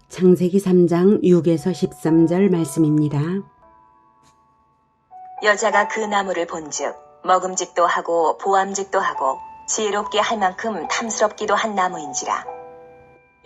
창세기 3장 6에서 13절 말씀입니다. 여자가 그 나무를 본즉 먹음직도 하고 보암직도 하고 지혜롭게 할 만큼 탐스럽기도 한 나무인지라.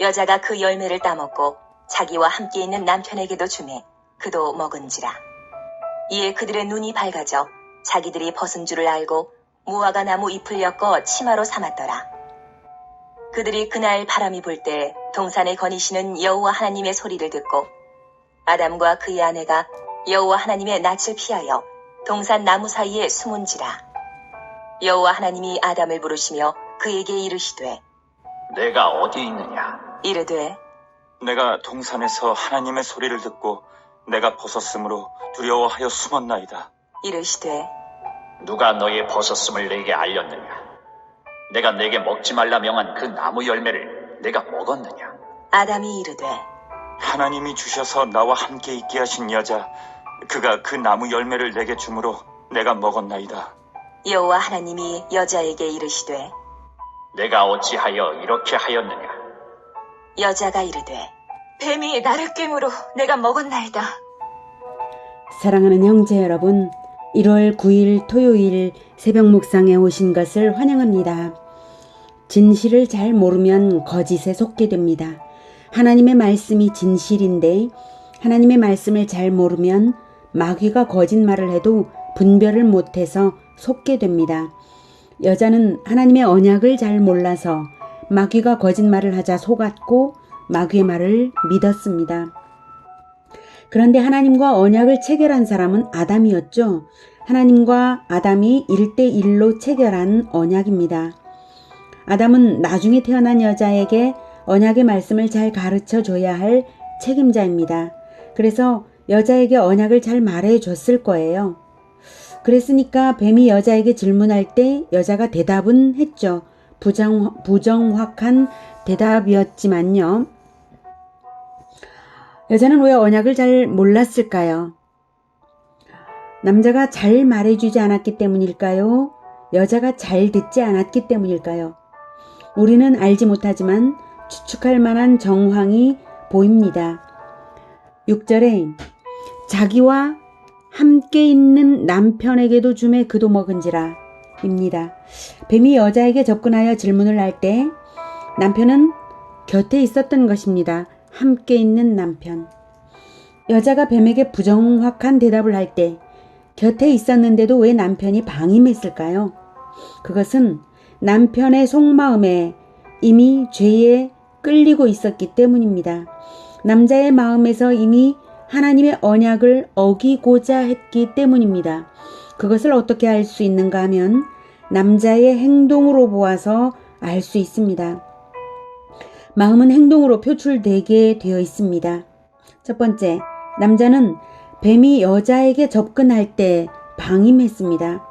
여자가 그 열매를 따먹고 자기와 함께 있는 남편에게도 주매 그도 먹은지라. 이에 그들의 눈이 밝아져 자기들이 벗은 줄을 알고 무화과 나무 잎을 엮어 치마로 삼았더라. 그들이 그날 바람이 불 때 동산에 거니시는 여호와 하나님의 소리를 듣고 아담과 그의 아내가 여호와 하나님의 낯을 피하여 동산 나무 사이에 숨은지라. 여호와 하나님이 아담을 부르시며 그에게 이르시되 내가 어디 있느냐? 이르되 내가 동산에서 하나님의 소리를 듣고 내가 벗었으므로 두려워하여 숨었나이다. 이르시되 누가 너의 벗었음을 내게 알렸느냐? 내가 내게 먹지 말라 명한 그 나무 열매를 내가 먹었느냐? 아담이 이르되 하나님이 주셔서 나와 함께 있게 하신 여자, 그가 그 나무 열매를 내게 주므로 내가 먹었나이다. 여호와 하나님이 여자에게 이르시되 내가 어찌하여 이렇게 하였느냐? 여자가 이르되 뱀이 나를 꿰므로 내가 먹었나이다. 사랑하는 형제 여러분, 1월 9일 토요일 새벽 묵상에 오신 것을 환영합니다. 진실을 잘 모르면 거짓에 속게 됩니다. 하나님의 말씀이 진실인데 하나님의 말씀을 잘 모르면 마귀가 거짓말을 해도 분별을 못해서 속게 됩니다. 여자는 하나님의 언약을 잘 몰라서 마귀가 거짓말을 하자 속았고 마귀의 말을 믿었습니다. 그런데 하나님과 언약을 체결한 사람은 아담이었죠. 하나님과 아담이 1대1로 체결한 언약입니다. 아담은 나중에 태어난 여자에게 언약의 말씀을 잘 가르쳐 줘야 할 책임자입니다. 그래서 여자에게 언약을 잘 말해 줬을 거예요. 그랬으니까 뱀이 여자에게 질문할 때 여자가 대답은 했죠. 부정확한 대답이었지만요. 여자는 왜 언약을 잘 몰랐을까요? 남자가 잘 말해주지 않았기 때문일까요? 여자가 잘 듣지 않았기 때문일까요? 우리는 알지 못하지만 추측할 만한 정황이 보입니다. 6절에 자기와 함께 있는 남편에게도 주매 그도 먹은지라 입니다. 뱀이 여자에게 접근하여 질문을 할 때 남편은 곁에 있었던 것입니다. 함께 있는 남편. 여자가 뱀에게 부정확한 대답을 할 때 곁에 있었는데도 왜 남편이 방임했을까요? 그것은 남편의 속마음에 이미 죄에 끌리고 있었기 때문입니다. 남자의 마음에서 이미 하나님의 언약을 어기고자 했기 때문입니다. 그것을 어떻게 알 수 있는가 하면 남자의 행동으로 보아서 알 수 있습니다. 마음은 행동으로 표출되게 되어 있습니다. 첫 번째, 남자는 뱀이 여자에게 접근할 때 방임했습니다.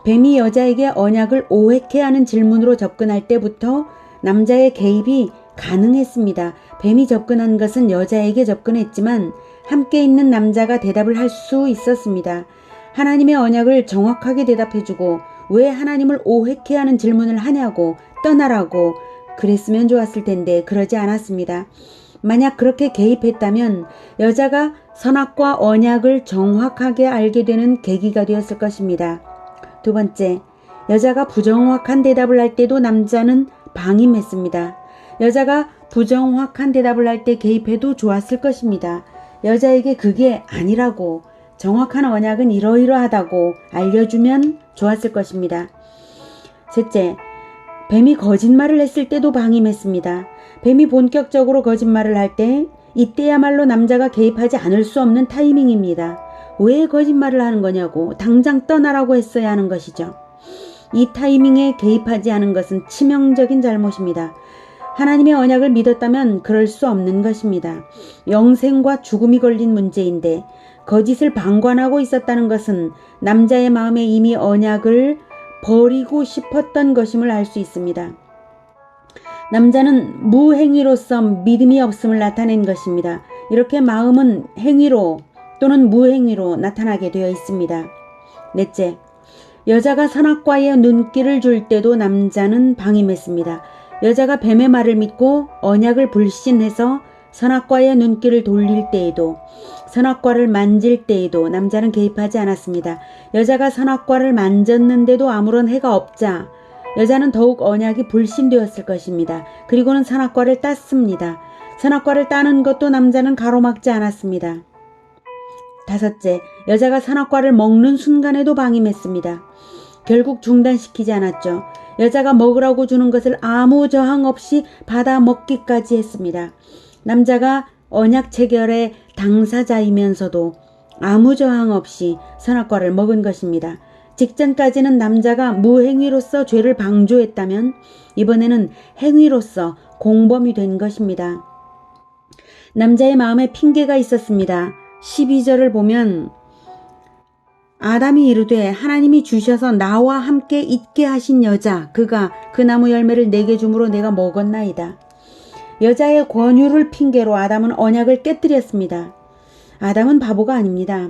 뱀이 여자에게 언약을 오해케 하는 질문으로 접근할 때부터 남자의 개입이 가능했습니다. 뱀이 접근한 것은 여자에게 접근했지만 함께 있는 남자가 대답을 할 수 있었습니다. 하나님의 언약을 정확하게 대답해주고 왜 하나님을 오해케 하는 질문을 하냐고 떠나라고 그랬으면 좋았을 텐데 그러지 않았습니다. 만약 그렇게 개입했다면 여자가 선악과 언약을 정확하게 알게 되는 계기가 되었을 것입니다. 두 번째, 여자가 부정확한 대답을 할 때도 남자는 방임했습니다. 여자가 부정확한 대답을 할 때 개입해도 좋았을 것입니다. 여자에게 그게 아니라고 정확한 언약은 이러이러하다고 알려주면 좋았을 것입니다. 셋째, 뱀이 거짓말을 했을 때도 방임했습니다. 뱀이 본격적으로 거짓말을 할 때 이때야말로 남자가 개입하지 않을 수 없는 타이밍입니다. 왜 거짓말을 하는 거냐고 당장 떠나라고 했어야 하는 것이죠. 이 타이밍에 개입하지 않은 것은 치명적인 잘못입니다. 하나님의 언약을 믿었다면 그럴 수 없는 것입니다. 영생과 죽음이 걸린 문제인데 거짓을 방관하고 있었다는 것은 남자의 마음에 이미 언약을 버리고 싶었던 것임을 알 수 있습니다. 남자는 무행위로서 믿음이 없음을 나타낸 것입니다. 이렇게 마음은 행위로 또는 무행위로 나타나게 되어 있습니다. 넷째, 여자가 선악과에 눈길을 줄 때도 남자는 방임했습니다. 여자가 뱀의 말을 믿고 언약을 불신해서 선악과의 눈길을 돌릴 때에도, 선악과를 만질 때에도 남자는 개입하지 않았습니다. 여자가 선악과를 만졌는데도 아무런 해가 없자 여자는 더욱 언약이 불신되었을 것입니다. 그리고는 선악과를 땄습니다. 선악과를 따는 것도 남자는 가로막지 않았습니다. 다섯째, 여자가 선악과를 먹는 순간에도 방임했습니다. 결국 중단시키지 않았죠. 여자가 먹으라고 주는 것을 아무 저항 없이 받아 먹기까지 했습니다. 남자가 언약 체결의 당사자이면서도 아무 저항 없이 선악과를 먹은 것입니다. 직전까지는 남자가 무행위로서 죄를 방조했다면 이번에는 행위로서 공범이 된 것입니다. 남자의 마음에 핑계가 있었습니다. 12절을 보면 아담이 이르되 하나님이 주셔서 나와 함께 있게 하신 여자 그가 그 나무 열매를 내게 주므로 내가 먹었나이다. 여자의 권유를 핑계로 아담은 언약을 깨뜨렸습니다. 아담은 바보가 아닙니다.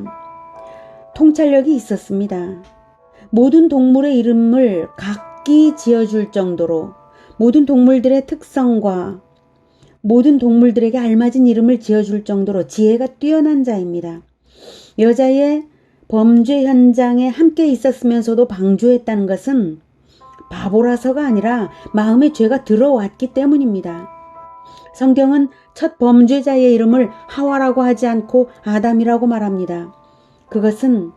통찰력이 있었습니다. 모든 동물의 이름을 각기 지어줄 정도로 모든 동물들의 특성과 모든 동물들에게 알맞은 이름을 지어줄 정도로 지혜가 뛰어난 자입니다. 여자의 범죄 현장에 함께 있었으면서도 방조했다는 것은 바보라서가 아니라 마음에 죄가 들어왔기 때문입니다. 성경은 첫 범죄자의 이름을 하와라고 하지 않고 아담이라고 말합니다. 그것은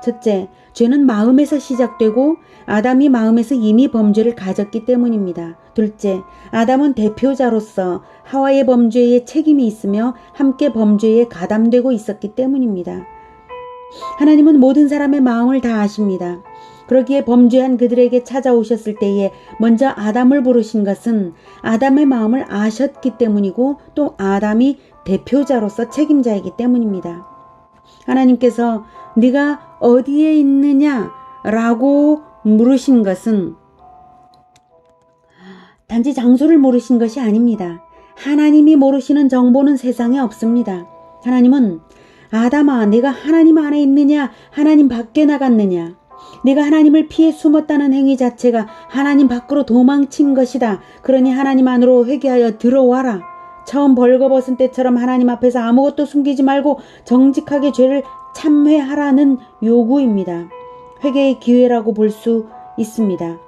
첫째, 죄는 마음에서 시작되고 아담이 마음에서 이미 범죄를 가졌기 때문입니다. 둘째, 아담은 대표자로서 하와의 범죄에 책임이 있으며 함께 범죄에 가담되고 있었기 때문입니다. 하나님은 모든 사람의 마음을 다 아십니다. 그러기에 범죄한 그들에게 찾아오셨을 때에 먼저 아담을 부르신 것은 아담의 마음을 아셨기 때문이고 또 아담이 대표자로서 책임자이기 때문입니다. 하나님께서 네가 어디에 있느냐 라고 물으신 것은 단지 장소를 모르신 것이 아닙니다. 하나님이 모르시는 정보는 세상에 없습니다. 하나님은 아담아, 내가 하나님 안에 있느냐 하나님 밖에 나갔느냐, 내가 하나님을 피해 숨었다는 행위 자체가 하나님 밖으로 도망친 것이다. 그러니 하나님 안으로 회개하여 들어와라. 처음 벌거벗은 때처럼 하나님 앞에서 아무것도 숨기지 말고 정직하게 죄를 참회하라는 요구입니다. 회개의 기회라고 볼 수 있습니다.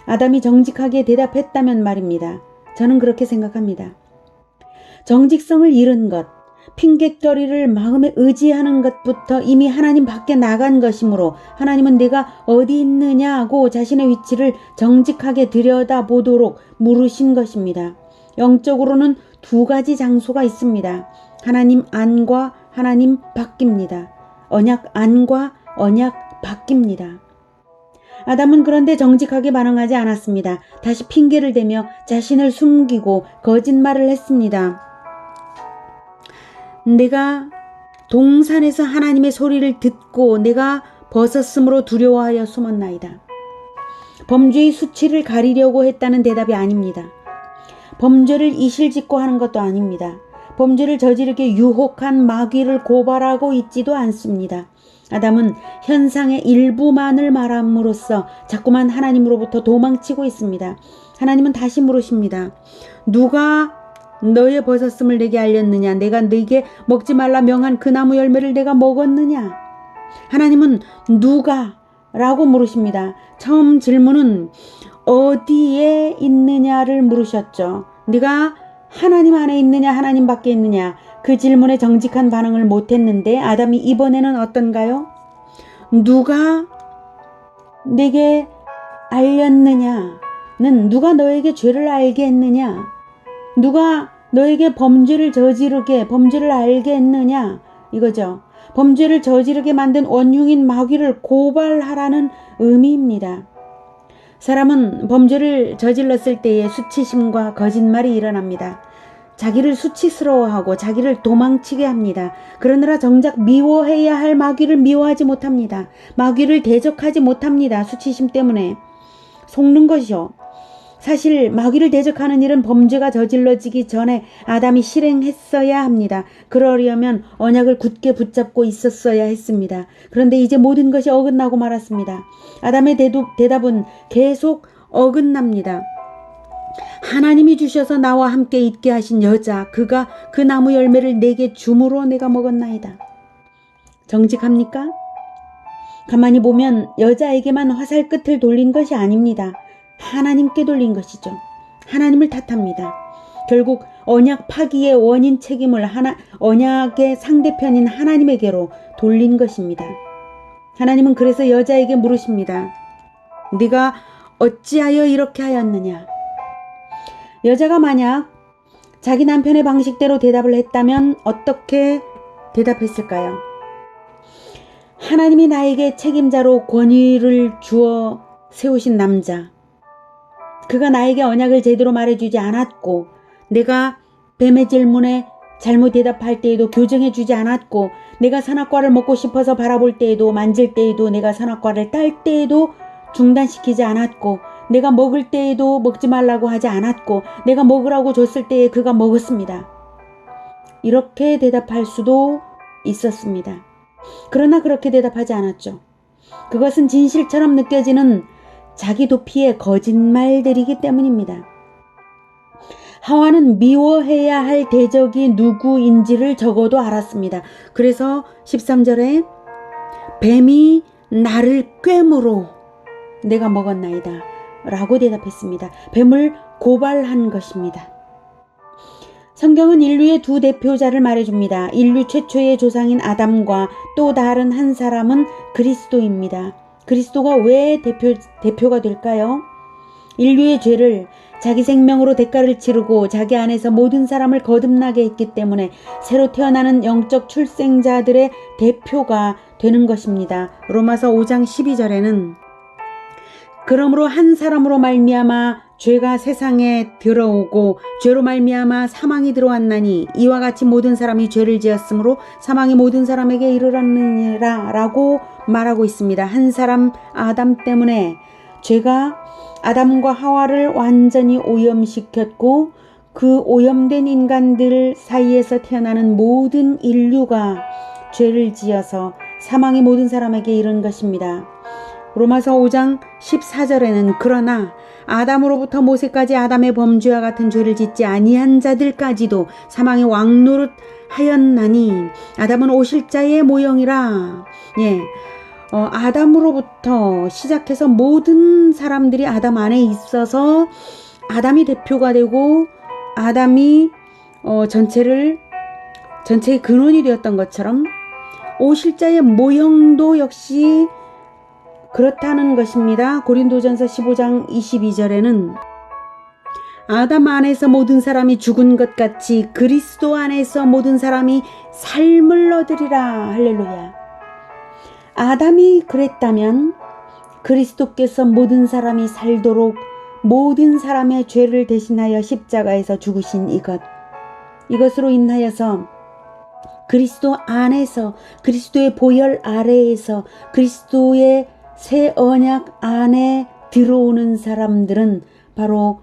아담이 정직하게 대답했다면 말입니다. 저는 그렇게 생각합니다. 정직성을 잃은 것, 핑곗거리를 마음에 의지하는 것부터 이미 하나님 밖에 나간 것이므로 하나님은 내가 어디 있느냐고 자신의 위치를 정직하게 들여다보도록 물으신 것입니다. 영적으로는 두 가지 장소가 있습니다. 하나님 안과 하나님 밖입니다. 언약 안과 언약 밖입니다. 아담은 그런데 정직하게 반응하지 않았습니다. 다시 핑계를 대며 자신을 숨기고 거짓말을 했습니다. 내가 동산에서 하나님의 소리를 듣고 내가 벗었으므로 두려워하여 숨었나이다. 범죄의 수치를 가리려고 했다는 대답이 아닙니다. 범죄를 이실직고 하는 것도 아닙니다. 범죄를 저지르게 유혹한 마귀를 고발하고 있지도 않습니다. 아담은 현상의 일부만을 말함으로써 자꾸만 하나님으로부터 도망치고 있습니다. 하나님은 다시 물으십니다. 누가 너의 벗었음을 내게 알렸느냐? 내가 네게 먹지 말라 명한 그 나무 열매를 내가 먹었느냐? 하나님은 누가? 라고 물으십니다. 처음 질문은 어디에 있느냐를 물으셨죠. 네가 하나님 안에 있느냐 하나님 밖에 있느냐? 그 질문에 정직한 반응을 못했는데 아담이 이번에는 어떤가요? 누가 내게 알렸느냐는 누가 너에게 죄를 알게 했느냐? 누가 너에게 범죄를 알게 했느냐? 이거죠. 범죄를 저지르게 만든 원흉인 마귀를 고발하라는 의미입니다. 사람은 범죄를 저질렀을 때에 수치심과 거짓말이 일어납니다. 자기를 수치스러워하고 자기를 도망치게 합니다. 그러느라 정작 미워해야 할 마귀를 미워하지 못합니다. 마귀를 대적하지 못합니다. 수치심 때문에 속는 것이요. 사실 마귀를 대적하는 일은 범죄가 저질러지기 전에 아담이 실행했어야 합니다. 그러려면 언약을 굳게 붙잡고 있었어야 했습니다. 그런데 이제 모든 것이 어긋나고 말았습니다. 아담의 대답은 계속 어긋납니다. 하나님이 주셔서 나와 함께 있게 하신 여자, 그가 그 나무 열매를 내게 줌으로 내가 먹었나이다. 정직합니까? 가만히 보면 여자에게만 화살 끝을 돌린 것이 아닙니다. 하나님께 돌린 것이죠. 하나님을 탓합니다. 결국 언약 파기의 원인 책임을 언약의 상대편인 하나님에게로 돌린 것입니다. 하나님은 그래서 여자에게 물으십니다. 네가 어찌하여 이렇게 하였느냐? 여자가 만약 자기 남편의 방식대로 대답을 했다면 어떻게 대답했을까요? 하나님이 나에게 책임자로 권위를 주어 세우신 남자, 그가 나에게 언약을 제대로 말해주지 않았고, 내가 뱀의 질문에 잘못 대답할 때에도 교정해주지 않았고, 내가 선악과를 먹고 싶어서 바라볼 때에도, 만질 때에도, 내가 선악과를 딸 때에도 중단시키지 않았고, 내가 먹을 때에도 먹지 말라고 하지 않았고, 내가 먹으라고 줬을 때에 그가 먹었습니다. 이렇게 대답할 수도 있었습니다. 그러나 그렇게 대답하지 않았죠. 그것은 진실처럼 느껴지는 자기 도피의 거짓말들이기 때문입니다. 하와는 미워해야 할 대적이 누구인지를 적어도 알았습니다. 그래서 13절에 뱀이 나를 꿰물어 내가 먹었나이다 라고 대답했습니다. 뱀을 고발한 것입니다. 성경은 인류의 두 대표자를 말해줍니다. 인류 최초의 조상인 아담과 또 다른 한 사람은 그리스도입니다. 그리스도가 왜 대표가 될까요? 인류의 죄를 자기 생명으로 대가를 치르고 자기 안에서 모든 사람을 거듭나게 했기 때문에 새로 태어나는 영적 출생자들의 대표가 되는 것입니다. 로마서 5장 12절에는 그러므로 한 사람으로 말미암아 죄가 세상에 들어오고 죄로 말미암아 사망이 들어왔나니 이와 같이 모든 사람이 죄를 지었으므로 사망이 모든 사람에게 이르렀느니라 라고 말하고 있습니다. 한 사람 아담 때문에 죄가 아담과 하와를 완전히 오염시켰고 그 오염된 인간들 사이에서 태어나는 모든 인류가 죄를 지어서 사망이 모든 사람에게 이른 것입니다. 로마서 5장 14절에는 그러나 아담으로부터 모세까지 아담의 범죄와 같은 죄를 짓지 아니한 자들까지도 사망의 왕노릇 하였나니 아담은 오실자의 모형이라. 아담으로부터 시작해서 모든 사람들이 아담 안에 있어서 아담이 대표가 되고 아담이 전체의 근원이 되었던 것처럼 오실자의 모형도 역시 그렇다는 것입니다. 고린도전서 15장 22절에는 아담 안에서 모든 사람이 죽은 것 같이 그리스도 안에서 모든 사람이 삶을 얻으리라. 할렐루야. 아담이 그랬다면 그리스도께서 모든 사람이 살도록 모든 사람의 죄를 대신하여 십자가에서 죽으신 이것으로 인하여서 그리스도 안에서 그리스도의 보혈 아래에서 그리스도의 새 언약 안에 들어오는 사람들은 바로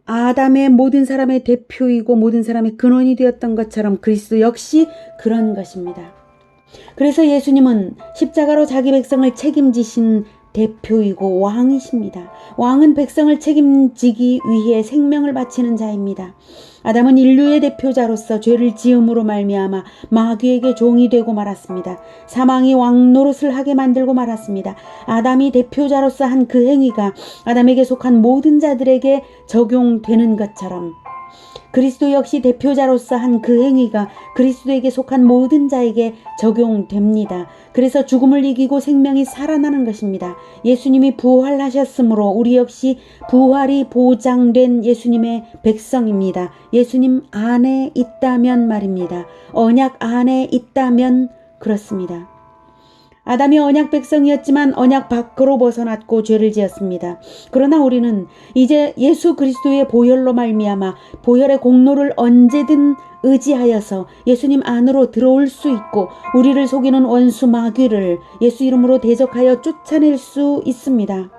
아담의 모든 사람의 대표이고 모든 사람의 근원이 되었던 것처럼 그리스도 역시 그런 것입니다. 그래서 예수님은 십자가로 자기 백성을 책임지신 대표이고 왕이십니다. 왕은 백성을 책임지기 위해 생명을 바치는 자입니다. 아담은 인류의 대표자로서 죄를 지음으로 말미암아 마귀에게 종이 되고 말았습니다. 사망이 왕노릇을 하게 만들고 말았습니다. 아담이 대표자로서 한 그 행위가 아담에게 속한 모든 자들에게 적용되는 것처럼 그리스도 역시 대표자로서 한 그 행위가 그리스도에게 속한 모든 자에게 적용됩니다. 그래서 죽음을 이기고 생명이 살아나는 것입니다. 예수님이 부활하셨으므로 우리 역시 부활이 보장된 예수님의 백성입니다. 예수님 안에 있다면 말입니다. 언약 안에 있다면 그렇습니다. 아담이 언약 백성이었지만 언약 밖으로 벗어났고 죄를 지었습니다. 그러나 우리는 이제 예수 그리스도의 보혈로 말미암아 보혈의 공로를 언제든 의지하여서 예수님 안으로 들어올 수 있고 우리를 속이는 원수 마귀를 예수 이름으로 대적하여 쫓아낼 수 있습니다.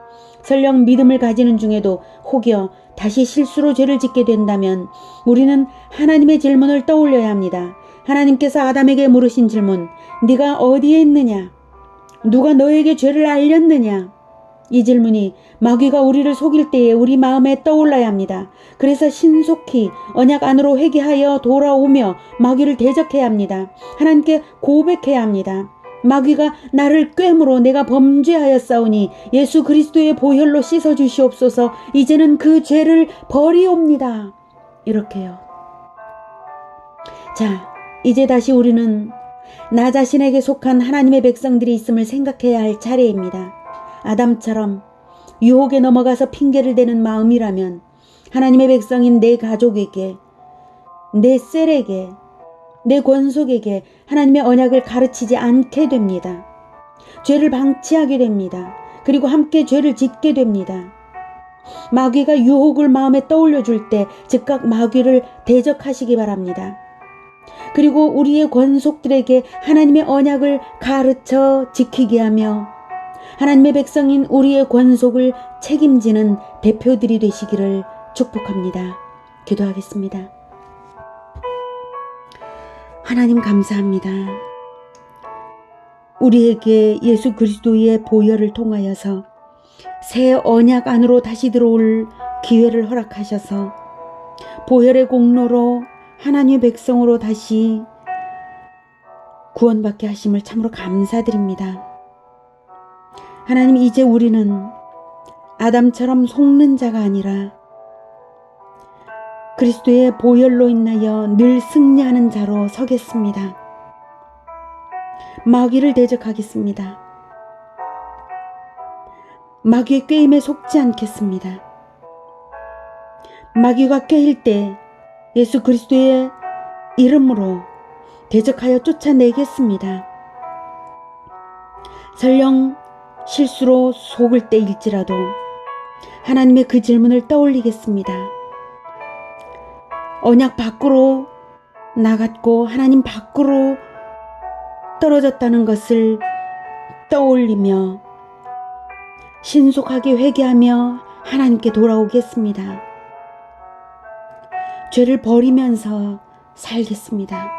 설령 믿음을 가지는 중에도 혹여 다시 실수로 죄를 짓게 된다면 우리는 하나님의 질문을 떠올려야 합니다. 하나님께서 아담에게 물으신 질문, 네가 어디에 있느냐? 누가 너에게 죄를 알렸느냐? 이 질문이 마귀가 우리를 속일 때에 우리 마음에 떠올라야 합니다. 그래서 신속히 언약 안으로 회개하여 돌아오며 마귀를 대적해야 합니다. 하나님께 고백해야 합니다. 마귀가 나를 꿰물어 내가 범죄하였사오니 예수 그리스도의 보혈로 씻어주시옵소서. 이제는 그 죄를 버리옵니다. 이렇게요. 자, 이제 다시 우리는 나 자신에게 속한 하나님의 백성들이 있음을 생각해야 할 차례입니다. 아담처럼 유혹에 넘어가서 핑계를 대는 마음이라면 하나님의 백성인 내 가족에게, 내 셀에게, 내 권속에게 하나님의 언약을 가르치지 않게 됩니다. 죄를 방치하게 됩니다. 그리고 함께 죄를 짓게 됩니다. 마귀가 유혹을 마음에 떠올려 줄 때 즉각 마귀를 대적하시기 바랍니다. 그리고 우리의 권속들에게 하나님의 언약을 가르쳐 지키게 하며 하나님의 백성인 우리의 권속을 책임지는 대표들이 되시기를 축복합니다. 기도하겠습니다. 하나님 감사합니다. 우리에게 예수 그리스도의 보혈을 통하여서 새 언약 안으로 다시 들어올 기회를 허락하셔서 보혈의 공로로 하나님의 백성으로 다시 구원받게 하심을 참으로 감사드립니다. 하나님, 이제 우리는 아담처럼 속는 자가 아니라 그리스도의 보혈로 인하여 늘 승리하는 자로 서겠습니다. 마귀를 대적하겠습니다. 마귀의 꾀임에 속지 않겠습니다. 마귀가 꾀일 때 예수 그리스도의 이름으로 대적하여 쫓아내겠습니다. 설령 실수로 속을 때일지라도 하나님의 그 질문을 떠올리겠습니다. 언약 밖으로 나갔고 하나님 밖으로 떨어졌다는 것을 떠올리며 신속하게 회개하며 하나님께 돌아오겠습니다. 죄를 버리면서 살겠습니다.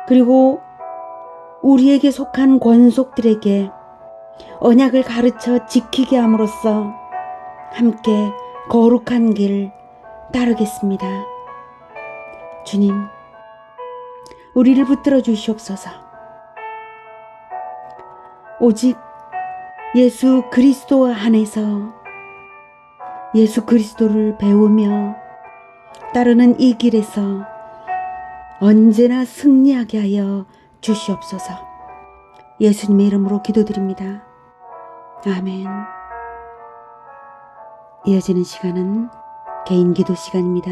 그리고 우리에게 속한 권속들에게 언약을 가르쳐 지키게 함으로써 함께 거룩한 길 따르겠습니다. 주님, 우리를 붙들어 주시옵소서. 오직 예수 그리스도 안에서 예수 그리스도를 배우며 따르는 이 길에서 언제나 승리하게 하여 주시옵소서. 예수님의 이름으로 기도드립니다. 아멘. 이어지는 시간은 개인 기도 시간입니다.